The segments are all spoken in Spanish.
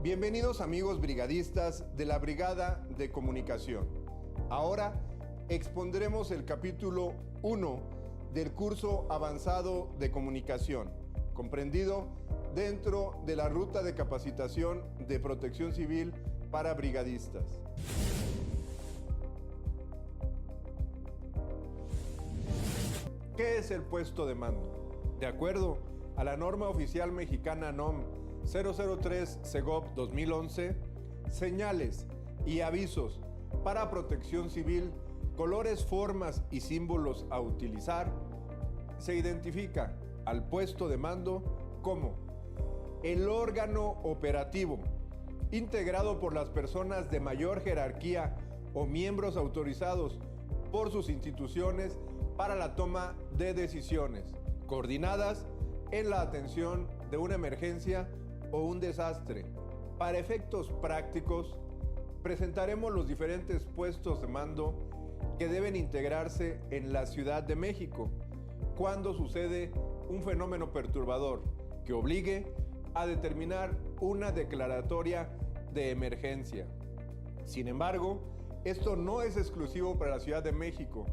Bienvenidos amigos brigadistas de la Brigada de Comunicación. Ahora expondremos el capítulo 1 del curso avanzado de comunicación, comprendido dentro de la ruta de capacitación de protección civil para brigadistas. ¿Qué es el puesto de mando? De acuerdo a la norma oficial mexicana NOM 003 Segov 2011, señales y avisos para protección civil, colores, formas y símbolos a utilizar, se identifica al puesto de mando como el órgano operativo integrado por las personas de mayor jerarquía o miembros autorizados por sus instituciones para la toma de decisiones, coordinadas en la atención de una emergencia o un desastre. Para efectos prácticos, presentaremos los diferentes puestos de mando que deben integrarse en la Ciudad de México cuando sucede un fenómeno perturbador que obligue a determinar una declaratoria de emergencia. Sin embargo, esto no es exclusivo para la Ciudad de México,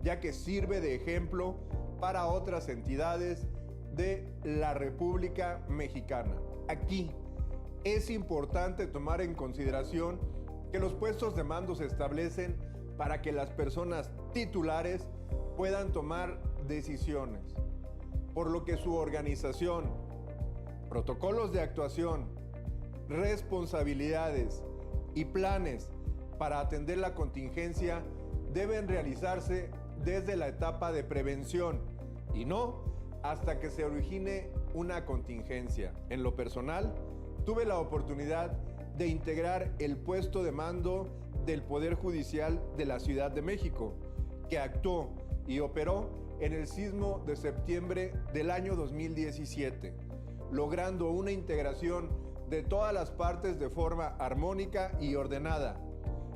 ya que sirve de ejemplo para otras entidades de la República Mexicana. Aquí es importante tomar en consideración que los puestos de mando se establecen para que las personas titulares puedan tomar decisiones, por lo que su organización, protocolos de actuación, responsabilidades y planes para atender la contingencia deben realizarse desde la etapa de prevención y no hasta que se origine una contingencia. En lo personal, tuve la oportunidad de integrar el puesto de mando del Poder Judicial de la Ciudad de México, que actuó y operó en el sismo de septiembre del año 2017, logrando una integración de todas las partes de forma armónica y ordenada,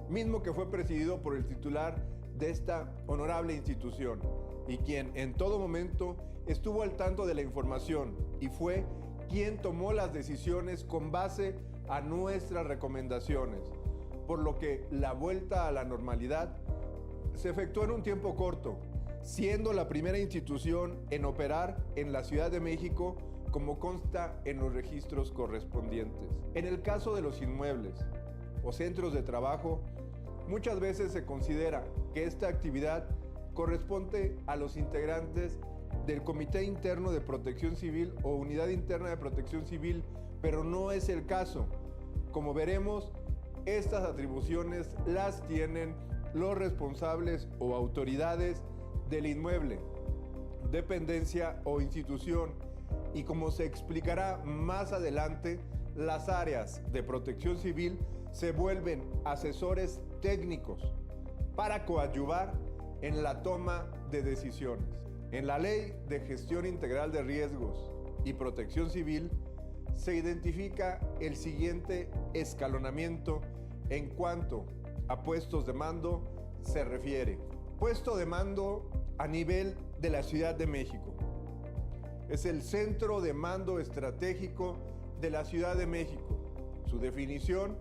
mismo que fue presidido por el titular de esta honorable institución y quien en todo momento estuvo al tanto de la información y fue quien tomó las decisiones con base a nuestras recomendaciones, por lo que la vuelta a la normalidad se efectuó en un tiempo corto, siendo la primera institución en operar en la Ciudad de México como consta en los registros correspondientes. En el caso de los inmuebles o centros de trabajo, muchas veces se considera que esta actividad corresponde a los integrantes del Comité Interno de Protección Civil o Unidad Interna de Protección Civil, pero no es el caso. Como veremos, estas atribuciones las tienen los responsables o autoridades del inmueble, dependencia o institución, y como se explicará más adelante, las áreas de protección civil se vuelven asesores técnicos para coadyuvar en la toma de decisiones. En la Ley de Gestión Integral de Riesgos y Protección Civil se identifica el siguiente escalonamiento en cuanto a puestos de mando se refiere. Puesto de mando a nivel de la Ciudad de México. Es el centro de mando estratégico de la Ciudad de México. Su definición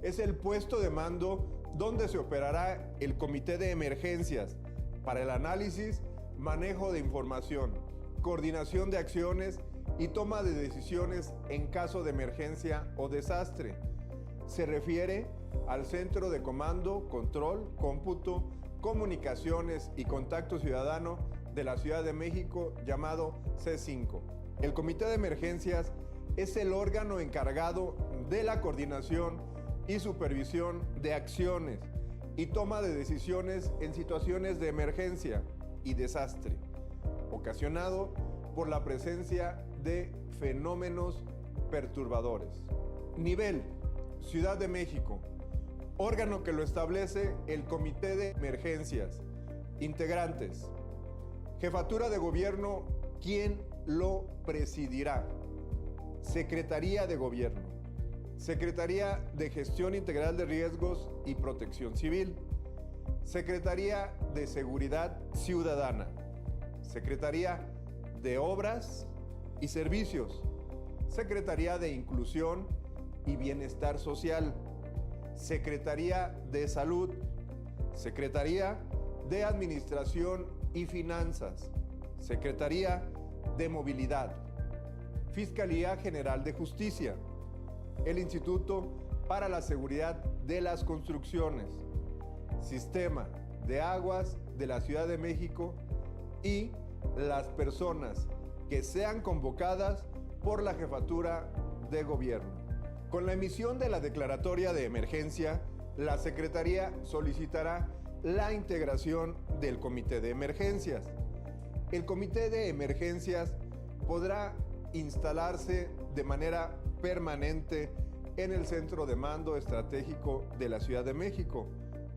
es el puesto de mando donde se operará el Comité de Emergencias para el análisis, manejo de información, coordinación de acciones y toma de decisiones en caso de emergencia o desastre. Se refiere al Centro de Comando, Control, Cómputo, Comunicaciones y Contacto Ciudadano de la Ciudad de México, llamado C5. El Comité de Emergencias es el órgano encargado de la coordinación y supervisión de acciones y toma de decisiones en situaciones de emergencia y desastre, ocasionado por la presencia de fenómenos perturbadores. Nivel: Ciudad de México. Órgano que lo establece el Comité de Emergencias. Integrantes: Jefatura de Gobierno, ¿quién lo presidirá? Secretaría de Gobierno. Secretaría de Gestión Integral de Riesgos y Protección Civil. Secretaría de Seguridad Ciudadana. Secretaría de Obras y Servicios. Secretaría de Inclusión y Bienestar Social, Secretaría de Salud, Secretaría de Administración y Finanzas, Secretaría de Movilidad, Fiscalía General de Justicia, el Instituto para la Seguridad de las Construcciones, Sistema de Aguas de la Ciudad de México y las personas que sean convocadas por la Jefatura de Gobierno. Con la emisión de la declaratoria de emergencia, la Secretaría solicitará la integración del Comité de Emergencias. El Comité de Emergencias podrá instalarse de manera permanente en el Centro de Mando Estratégico de la Ciudad de México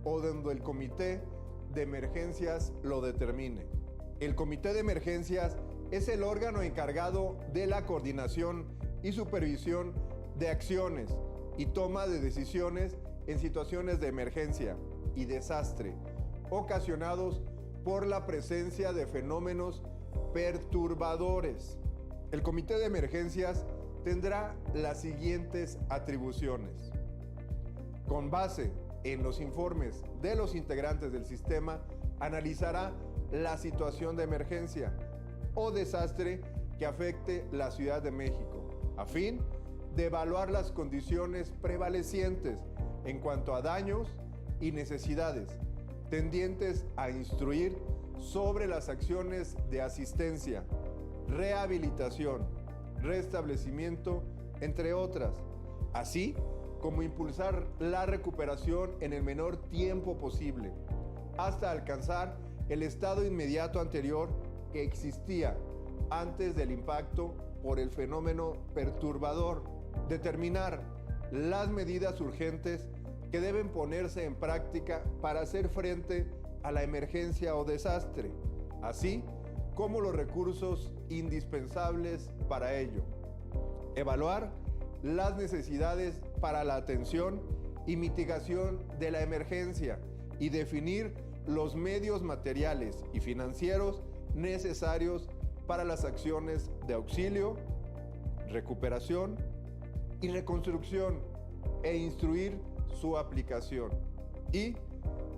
o donde el Comité de Emergencias lo determine. El Comité de Emergencias es el órgano encargado de la coordinación y supervisión de acciones y toma de decisiones en situaciones de emergencia y desastre ocasionados por la presencia de fenómenos perturbadores. El Comité de Emergencias tendrá las siguientes atribuciones. Con base en los informes de los integrantes del sistema, analizará la situación de emergencia o desastre que afecte la Ciudad de México, a fin de evaluar las condiciones prevalecientes en cuanto a daños y necesidades, tendientes a instruir sobre las acciones de asistencia, rehabilitación, restablecimiento, entre otras, así como impulsar la recuperación en el menor tiempo posible, hasta alcanzar el estado inmediato anterior que existía antes del impacto por el fenómeno perturbador, determinar las medidas urgentes que deben ponerse en práctica para hacer frente a la emergencia o desastre, así como los recursos indispensables para ello. Evaluar las necesidades para la atención y mitigación de la emergencia y definir los medios materiales y financieros necesarios para las acciones de auxilio, recuperación y reconstrucción e instruir su aplicación y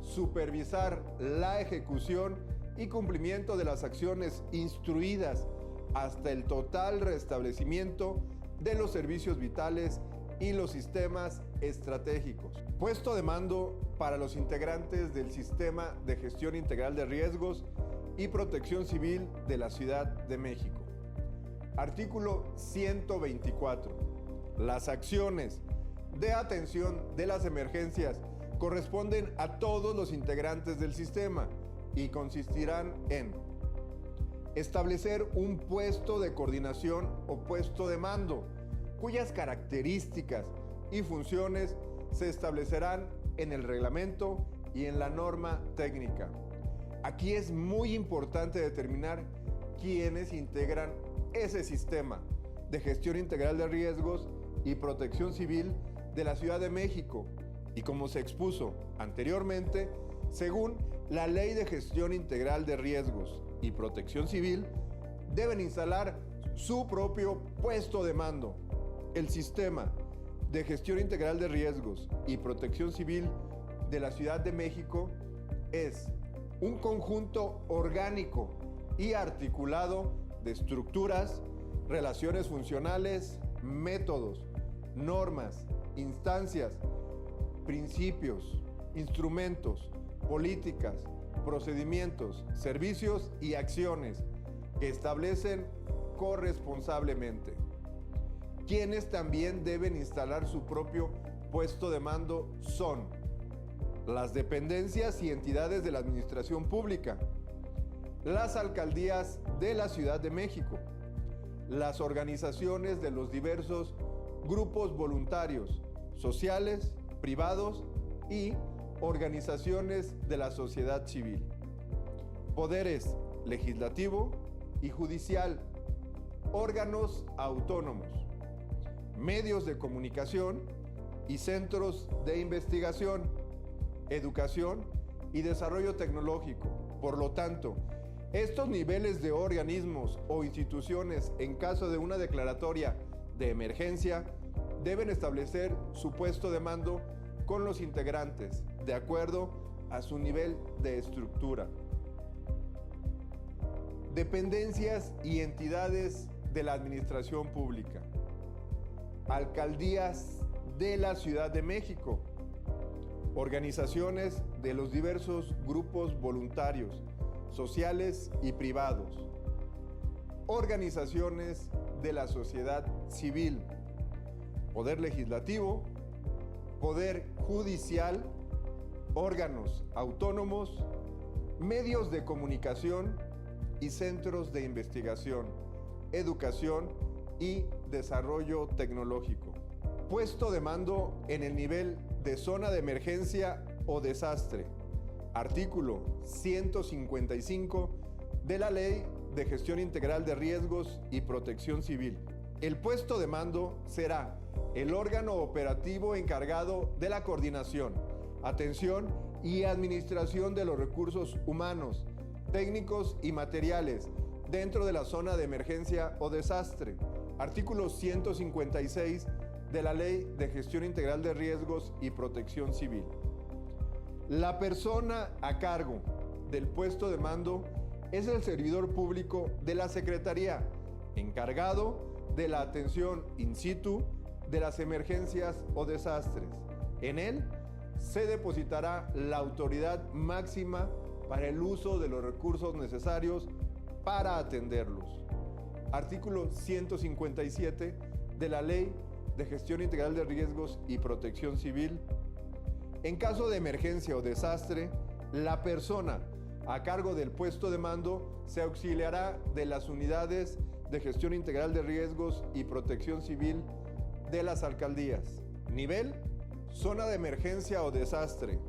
supervisar la ejecución y cumplimiento de las acciones instruidas hasta el total restablecimiento de los servicios vitales y los sistemas estratégicos. Puesto de mando para los integrantes del Sistema de Gestión Integral de Riesgos y Protección Civil de la Ciudad de México. Artículo 124. Las acciones de atención de las emergencias corresponden a todos los integrantes del sistema y consistirán en establecer un puesto de coordinación o puesto de mando, cuyas características y funciones se establecerán en el reglamento y en la norma técnica. Aquí es muy importante determinar quiénes integran ese sistema de gestión integral de riesgos y protección civil de la Ciudad de México y, como se expuso anteriormente, según la Ley de Gestión Integral de Riesgos y Protección Civil, deben instalar su propio puesto de mando. El Sistema de Gestión Integral de Riesgos y Protección Civil de la Ciudad de México es un conjunto orgánico y articulado de estructuras, relaciones funcionales, métodos, normas, instancias, principios, instrumentos, políticas, procedimientos, servicios y acciones que establecen corresponsablemente. Quienes también deben instalar su propio puesto de mando son las dependencias y entidades de la administración pública, las alcaldías de la Ciudad de México, las organizaciones de los diversos grupos voluntarios, sociales, privados y organizaciones de la sociedad civil, poderes legislativo y judicial, órganos autónomos, medios de comunicación y centros de investigación, educación y desarrollo tecnológico. Por lo tanto, estos niveles de organismos o instituciones, en caso de una declaratoria de emergencia, deben establecer su puesto de mando con los integrantes, de acuerdo a su nivel de estructura. Dependencias y entidades de la administración pública. Alcaldías de la Ciudad de México. Organizaciones de los diversos grupos voluntarios, sociales y privados. Organizaciones de la sociedad civil. Poder legislativo, poder judicial, órganos autónomos, medios de comunicación y centros de investigación, educación y desarrollo tecnológico. Puesto de mando en el nivel de zona de emergencia o desastre. Artículo 155 de la Ley de Gestión Integral de Riesgos y Protección Civil. El puesto de mando será el órgano operativo encargado de la coordinación, atención y administración de los recursos humanos, técnicos y materiales dentro de la zona de emergencia o desastre. Artículo 156 de la Ley de Gestión Integral de Riesgos y Protección Civil. La persona a cargo del puesto de mando es el servidor público de la Secretaría, encargado de la atención in situ de las emergencias o desastres. En él se depositará la autoridad máxima para el uso de los recursos necesarios para atenderlos. Artículo 157 de la Ley de Gestión Integral de Riesgos y Protección Civil. En caso de emergencia o desastre, la persona a cargo del puesto de mando se auxiliará de las unidades de Gestión Integral de Riesgos y Protección Civil de las alcaldías. Nivel: zona de emergencia o desastre.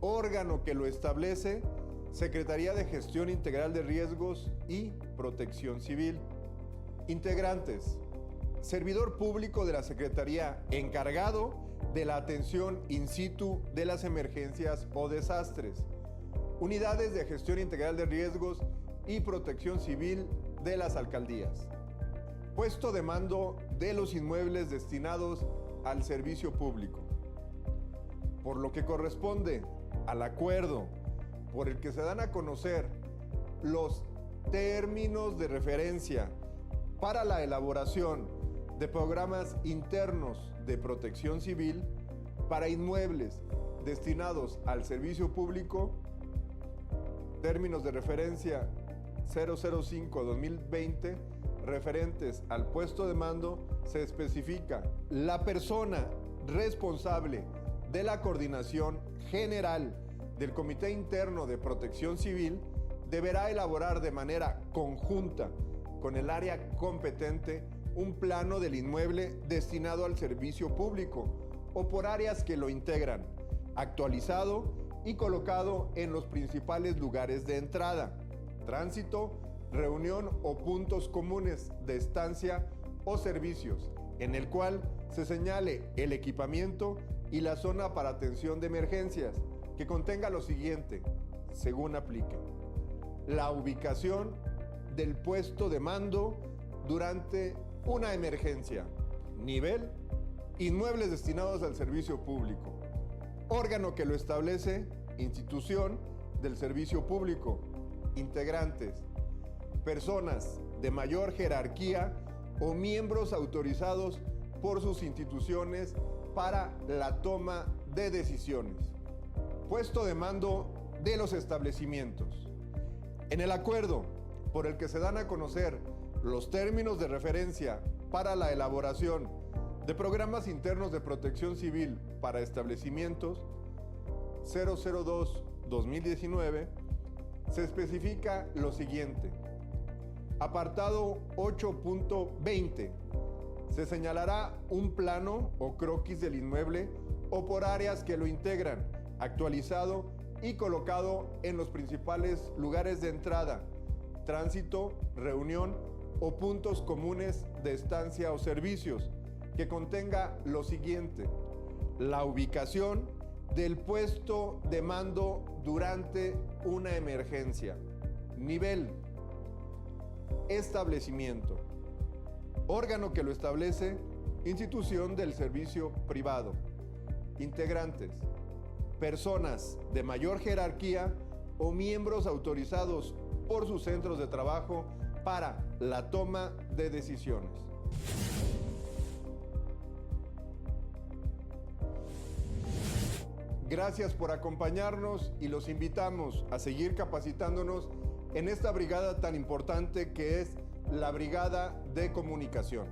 Órgano que lo establece: Secretaría de Gestión Integral de Riesgos y Protección Civil. Integrantes: servidor público de la Secretaría encargado de la atención in situ de las emergencias o desastres. Unidades de Gestión Integral de Riesgos y Protección Civil de las alcaldías. Puesto de mando de los inmuebles destinados al servicio público. Por lo que corresponde al acuerdo por el que se dan a conocer los términos de referencia para la elaboración de programas internos de protección civil para inmuebles destinados al servicio público, términos de referencia 005-2020, referentes al puesto de mando, se especifica: la persona responsable de la coordinación general del Comité Interno de Protección Civil deberá elaborar de manera conjunta con el área competente un plano del inmueble destinado al servicio público o por áreas que lo integran, actualizado y colocado en los principales lugares de entrada, tránsito, reunión o puntos comunes de estancia o servicios, en el cual se señale el equipamiento y la zona para atención de emergencias, que contenga lo siguiente, según aplique: la ubicación del puesto de mando durante una emergencia. Nivel: inmuebles destinados al servicio público. Órgano que lo establece: institución del servicio público. Integrantes: personas de mayor jerarquía o miembros autorizados por sus instituciones para la toma de decisiones. Puesto de mando de los establecimientos. En el acuerdo por el que se dan a conocer los términos de referencia para la elaboración de programas internos de protección civil para establecimientos 002-2019, se especifica lo siguiente. Apartado 8.20. Se señalará un plano o croquis del inmueble o por áreas que lo integran, actualizado y colocado en los principales lugares de entrada, tránsito, reunión o puntos comunes de estancia o servicios, que contenga lo siguiente: la ubicación del puesto de mando durante una emergencia. Nivel: establecimiento. Órgano que lo establece: institución del servicio privado, integrantes, personas de mayor jerarquía o miembros autorizados por sus centros de trabajo para la toma de decisiones. Gracias por acompañarnos y los invitamos a seguir capacitándonos en esta brigada tan importante que es la Brigada de Comunicación.